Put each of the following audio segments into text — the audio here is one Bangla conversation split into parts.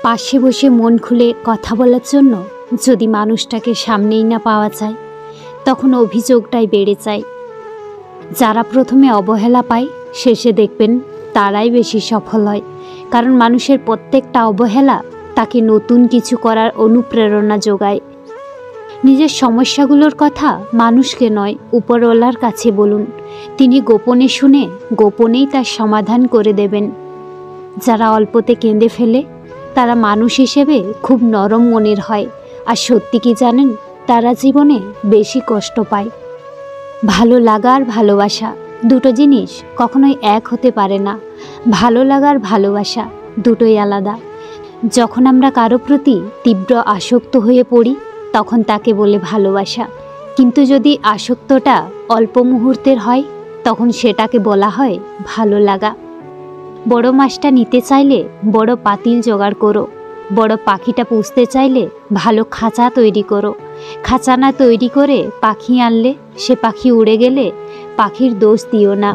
পাশে বসে মন খুলে কথা বলার জন্য যদি মানুষটাকে সামনেই না পাওয়া যায়, তখন অভিযোগটাই বেড়ে যায়। যারা প্রথমে অবহেলা পায়, শেষে দেখবেন তারাই বেশি সফল হয়। কারণ মানুষের প্রত্যেকটা অবহেলা তাকে নতুন কিছু করার অনুপ্রেরণা যোগায়। নিজের সমস্যাগুলোর কথা মানুষকে নয়, উপরওয়ালার কাছে বলুন। তিনি গোপনে শুনে গোপনেই তার সমাধান করে দেবেন। যারা অল্পতে কেঁদে ফেলে তারা মানুষ হিসেবে খুব নরম মনের হয়। আর সত্যি কি জানেন, তারা জীবনে বেশি কষ্ট পায়। ভালো লাগা আর ভালোবাসা দুটো জিনিস কখনোই এক হতে পারে না। ভালো লাগা আর ভালোবাসা দুটোই আলাদা। যখন আমরা কারো প্রতি তীব্র আসক্ত হয়ে পড়ি, তখন তাকে বলে ভালোবাসা। কিন্তু যদি আসক্তটা অল্প মুহূর্তের হয়, তখন সেটাকে বলা হয় ভালো লাগা। বড় মাছটা নিতে চাইলে বড় পাতিল জোগাড় করো। বড় পাখিটা পুষতে চাইলে ভালো খাঁচা তৈরি করো। খাঁচা না তৈরি করে পাখি আনলে সে পাখি উড়ে গেলে পাখির দোষ দিও না।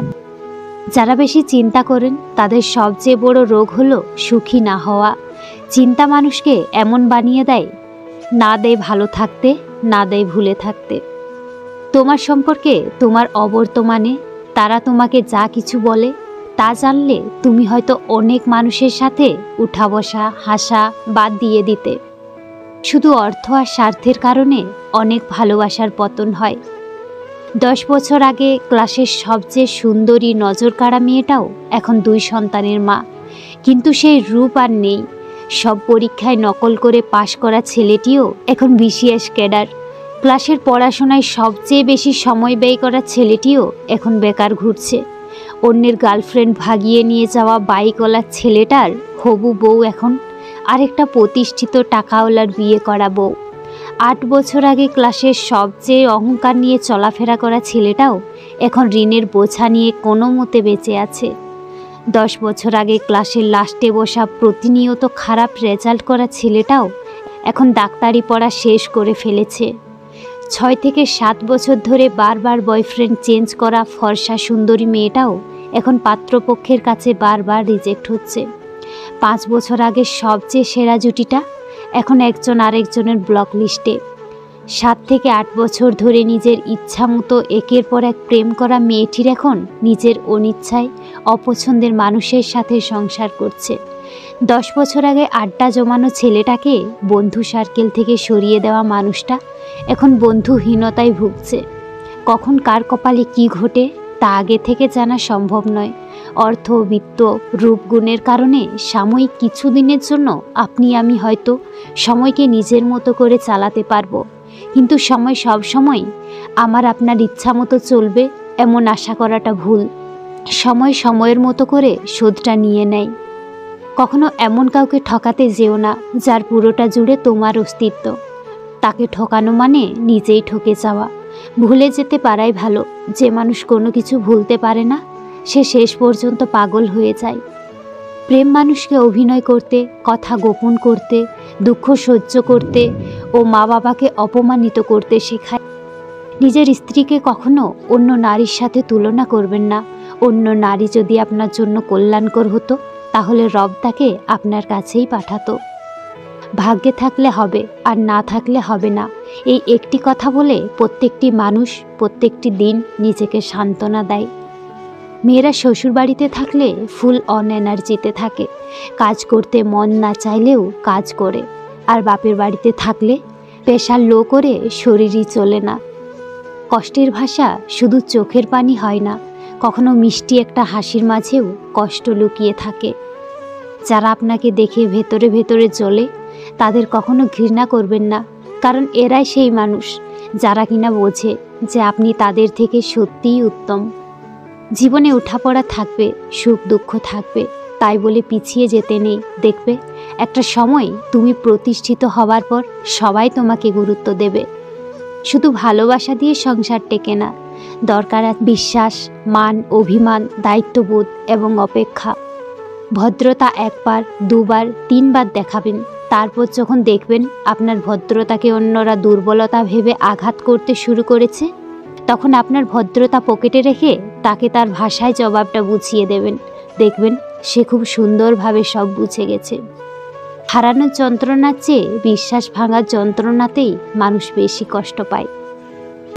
যারা বেশি চিন্তা করেন তাদের সবচেয়ে বড় রোগ হলো সুখী না হওয়া। চিন্তা মানুষকে এমন বানিয়ে দেয়, না দেয় ভালো থাকতে, না দেয় ভুলে থাকতে। তোমার সম্পর্কে তোমার অবর্তমানে তারা তোমাকে যা কিছু বলে তা জানলে তুমি হয়তো অনেক মানুষের সাথে উঠা বসা হাসা বাদ দিয়ে দিতে। শুধু অর্থ আর স্বার্থের কারণে অনেক ভালোবাসার পতন হয়। 10 বছর আগে ক্লাসের সবচেয়ে সুন্দরী নজর কাড়া মেয়েটাও এখন 2 সন্তানের মা, কিন্তু সেই রূপ আর নেই। সব পরীক্ষায় নকল করে পাশ করা ছেলেটিও এখন বিসিএস ক্যাডার। ক্লাসের পড়াশোনায় সবচেয়ে বেশি সময় ব্যয় করা ছেলেটিও এখন বেকার ঘুরছে। অন্যের গার্লফ্রেন্ড ভাগিয়ে নিয়ে যাওয়া বাইকওয়ালার ছেলেটার হবু বউ এখন আরেকটা প্রতিষ্ঠিত টাকাওয়ালার বিয়ে করা বউ। 8 বছর আগে ক্লাসের সবচেয়ে অহংকার নিয়ে চলাফেরা করা ছেলেটাও এখন ঋণের বোঝা নিয়ে কোনো মতে বেঁচে আছে। 10 বছর আগে ক্লাসের লাস্টে বসা প্রতিনিয়ত খারাপ রেজাল্ট করা ছেলেটাও এখন ডাক্তারি পড়া শেষ করে ফেলেছে। 6 থেকে 7 বছর ধরে বারবার বয়ফ্রেন্ড চেঞ্জ করা ফর্সা সুন্দরী মেয়েটাও এখন পাত্রপক্ষের কাছে বারবার রিজেক্ট হচ্ছে। 5 বছর আগে সবচেয়ে সেরা জুটিটা এখন একজন আরেকজনের ব্লক লিস্টে। 7 থেকে 8 বছর ধরে নিজের ইচ্ছা মতো একের পর এক প্রেম করা মেয়েটির এখন নিজের অনিচ্ছায় অপছন্দের মানুষের সাথে সংসার করছে। 10 বছর আগে আড্ডা জমানো ছেলেটাকে বন্ধু সার্কেল থেকে সরিয়ে দেওয়া মানুষটা এখন বন্ধুহীনতায় ভুগছে। কখন কার কপালে কি ঘটে তা আগে থেকে জানা সম্ভব নয়। অর্থ, বিত্ত, রূপগুণের কারণে সাময়িক কিছুদিনের জন্য আপনি আমি হয়তো সময়কে নিজের মতো করে চালাতে পারবো, কিন্তু সময় সব সময় আমার আপনার ইচ্ছা মতো চলবে এমন আশা করাটা ভুল। সময় সময়ের মতো করে শোধটা নিয়ে নেয়। কখনো এমন কাউকে ঠকাতে যেও না যার পুরোটা জুড়ে তোমার অস্তিত্ব। তাকে ঠকানো মানে নিজেই ঠকে যাওয়া। ভুলে যেতে পারাই ভালো। যে মানুষ কোনো কিছু ভুলতে পারে না সে শেষ পর্যন্ত পাগল হয়ে যায়। প্রেম মানুষকে অভিনয় করতে, কথা গোপন করতে, দুঃখ সহ্য করতে ও মা বাবাকে অপমানিত করতে শেখায়। নিজের স্ত্রীকে কখনো অন্য নারীর সাথে তুলনা করবেন না। অন্য নারী যদি আপনার জন্য কল্যাণকর হতো তাহলে রব তাকে আপনার কাছেই পাঠাতো। ভাগ্যে থাকলে হবে আর না থাকলে হবে না, এই একটি কথা বলে প্রত্যেকটি মানুষ প্রত্যেকটি দিন নিজেকে সান্ত্বনা দেয়। মেয়েরা শ্বশুরবাড়িতে থাকলে ফুল অন এনার্জিতে থাকে, কাজ করতে মন না চাইলেও কাজ করে। আর বাপের বাড়িতে থাকলে প্রেশার লো করে শরীরই চলে না। কষ্টের ভাষা শুধু চোখের পানি হয় না, কখনো মিষ্টি একটা হাসির মাঝেও কষ্ট লুকিয়ে থাকে। যারা আপনাকে দেখে ভেতরে ভেতরে জ্বলে তাদের কখনো ঘৃণা করবেন না, কারণ এরাই সেই মানুষ যারা কিনা বোঝে যে আপনি তাদের থেকে সত্যিই উত্তম। জীবনে ওঠাপড়া থাকবে, সুখ দুঃখ থাকবে, তাই বলে পিছিয়ে যেতে নেই। দেখবে একটা সময় তুমি প্রতিষ্ঠিত হওয়ার পর সবাই তোমাকে গুরুত্ব দেবে। শুধু ভালোবাসা দিয়ে সংসার টেকে না, দরকার বিশ্বাস, মান, অভিমান, দায়িত্ববোধ এবং অপেক্ষা। ভদ্রতা 1 বার 2 বার 3 বার দেখাবেন, তারপর যখন দেখবেন আপনার ভদ্রতাকে অন্যরা দুর্বলতা ভেবে আঘাত করতে শুরু করেছে, তখন আপনার ভদ্রতা পকেটে রেখে তাকে তার ভাষায় জবাবটা বুঝিয়ে দেবেন। দেখবেন সে খুব সুন্দরভাবে সব বুঝে গেছে। হারানোর যন্ত্রণার চেয়ে বিশ্বাস ভাঙার যন্ত্রণাতেই মানুষ বেশি কষ্ট পায়।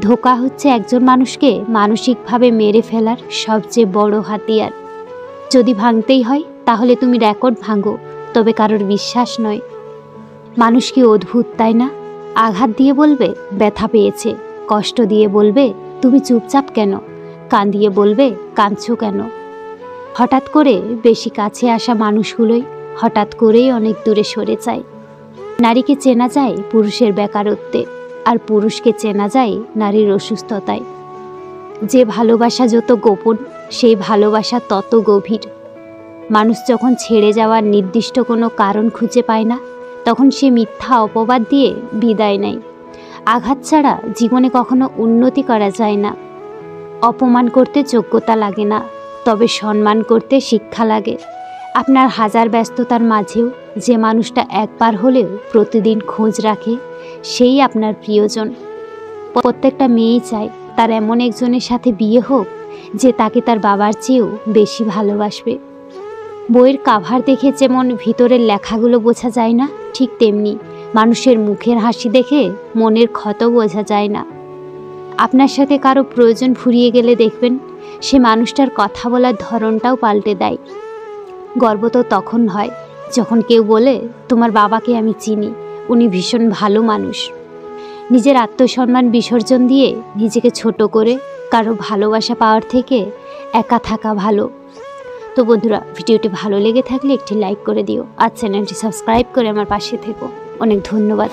ধোঁকা হচ্ছে একজন মানুষকে মানসিকভাবে মেরে ফেলার সবচেয়ে বড় হাতিয়ার। যদি ভাঙতেই হয় তাহলে তুমি রেকর্ড ভাঙো, তবে কারোর বিশ্বাস নয়। মানুষ কি অদ্ভুত, তাই না? আঘাত দিয়ে বলবে ব্যথা পেয়েছে, কষ্ট দিয়ে বলবে তুমি চুপচাপ কেন, কাঁদিয়ে বলবে কাঁদছো কেন। হঠাৎ করে বেশি কাছে আসা মানুষগুলোই হঠাৎ করেই অনেক দূরে সরে যায়। নারীকে চেনা যায় পুরুষের বেকারত্বে, আর পুরুষকে চেনা যায় নারীর অসুস্থতায়। যে ভালোবাসা যত গোপন, সেই ভালোবাসা তত গভীর। মানুষ যখন ছেড়ে যাওয়ার নির্দিষ্ট কোনো কারণ খুঁজে পায় না, তখন সে মিথ্যা অপবাদ দিয়ে বিদায় নেয়। আঘাত ছাড়া জীবনে কখনো উন্নতি করা যায় না। অপমান করতে যোগ্যতা লাগে না, তবে সম্মান করতে শিক্ষা লাগে। আপনার হাজার ব্যস্ততার মাঝেও যে মানুষটা একবার হলেও প্রতিদিন খোঁজ রাখে, সেই আপনার প্রিয়জন। প্রত্যেকটা মেয়েই চায় তার এমন একজনের সাথে বিয়ে হোক যে তাকে তার বাবার চেয়েও বেশি ভালোবাসবে। বইয়ের কাভার দেখে যেমন ভিতরের লেখাগুলো বোঝা যায় না, ঠিক তেমনি মানুষের মুখের হাসি দেখে মনের ক্ষত বোঝা যায় না। আপনার সাথে কারো প্রয়োজন ফুরিয়ে গেলে দেখবেন সে মানুষটার কথা বলার ধরনটাও পাল্টে দেয়। গর্ব তো তখন হয় যখন কেউ বলে তোমার বাবাকে আমি চিনি, উনি ভীষণ ভালো মানুষ। নিজের আত্মসম্মান বিসর্জন দিয়ে নিজেকে ছোট করে কারো ভালোবাসা পাওয়ার থেকে একা থাকা ভালো। তো বন্ধুরা, ভিডিওটি ভালো লেগে থাকলে একটি লাইক করে দিও, আর চ্যানেলটি সাবস্ক্রাইব করে আমার পাশে থেকো। অনেক ধন্যবাদ।